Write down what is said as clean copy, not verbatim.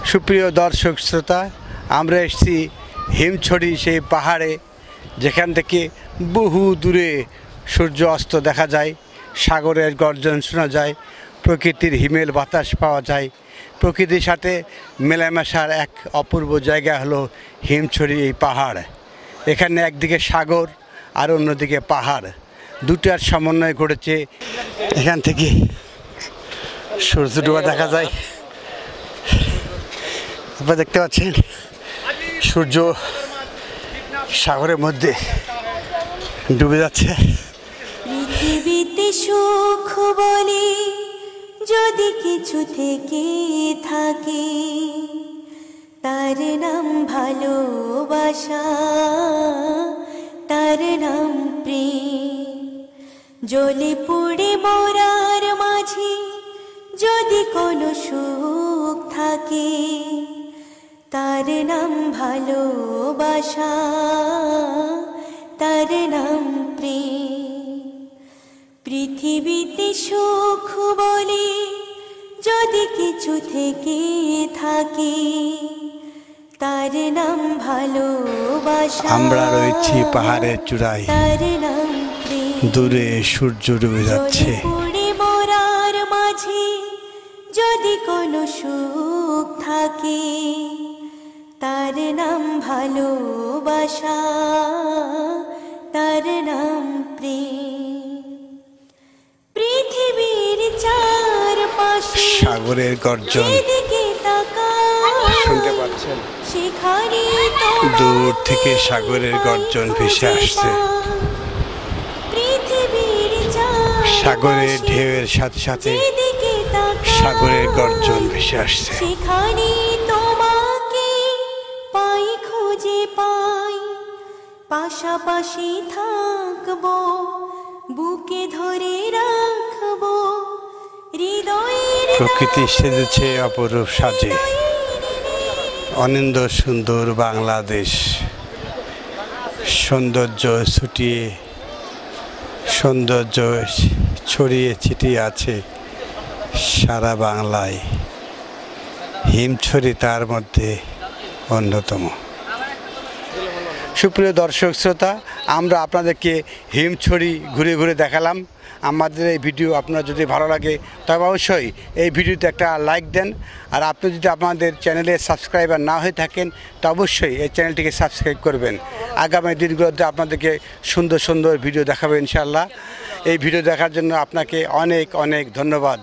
সুপ্রিয় দর্শক শ্রোতা, আমরা এসেছি হিমছড়ি সেই পাহাড়ে, যেখান থেকে বহু দূরে সূর্য অস্ত দেখা যায়, সাগরের গর্জন শোনা যায়, প্রকৃতির হিমেল বাতাস পাওয়া যায়। প্রকৃতির সাথে মেলামেশার এক অপূর্ব জায়গা হলো হিমছড়ি এই পাহাড়। এখানে একদিকে সাগর আর অন্যদিকে পাহাড়, দুটার সমন্বয় ঘটেছে। এখান থেকে সূর্য ডোবা দেখা যায়। আপনারা দেখতে পাচ্ছেন সূর্য সাগরের মধ্যে ডুবে যাচ্ছে। পৃথিবীতে সুখ বলে যদি কিছু থেকে থাকে, তার নাম ভালোবাসা, তার নাম প্রেম। জ্বলে পুড়ে মরার মাঝে যদি কোনো সুখ থাকে, তার নাম ভালোবাসা, তার নাম প্রেম। পৃথিবীতে সুখ বলে যদি কিছু থেকে থাকে, তার নাম ভালোবাসা। আমরা রয়েছি পাহাড়ের চূড়ায়, তার নাম প্রেম। দূরে সূর্য ডুবে যাচ্ছে। পুড়ে মরার মাঝে যদি কোনো সুখ থাকে, তার নাম ভালোবাসা, তার নাম প্রেম। পৃথিবীর চারপাশে সাগরের গর্জন যেদিকে তাকাই, শুনতে পাচ্ছেন? সেখানে দূর থেকে সাগরের গর্জন ভেসে আসছে। পৃথিবীর সাগরের ঢেউয়ের সাথে সাথে যেদিকে তাকাই, সাগরের গর্জন ভেসে আসছে। সেখানে তোমাকে পাই, খুঁজে পাই, পাশাপাশি থাকবো, বুকে ধরে রাখবো, হৃদয়ের প্রকৃতি সেজেছে অপরূপ সাজে, অনিন্দ সুন্দর বাংলাদেশ। সৌন্দর্য ছুটিয়ে, সৌন্দর্য ছড়িয়ে ছিটিয়ে আছে সারা বাংলায়। হিমছড়ি তার মধ্যে অন্যতম। সুপ্রিয় দর্শক শ্রোতা, আমরা আপনাদেরকে হিমছড়ি ঘুরে ঘুরে দেখালাম। আমাদের এই ভিডিও আপনার যদি ভালো লাগে তবে অবশ্যই এই ভিডিওতে একটা লাইক দেন। আর আপনি যদি আমাদের চ্যানেলে সাবস্ক্রাইবার না হয়ে থাকেন তো অবশ্যই এই চ্যানেলটিকে সাবস্ক্রাইব করবেন। আগামী দিনগুলোতে আপনাদেরকে সুন্দর সুন্দর ভিডিও দেখাবো ইনশাআল্লাহ। এই ভিডিও দেখার জন্য আপনাকে অনেক অনেক ধন্যবাদ।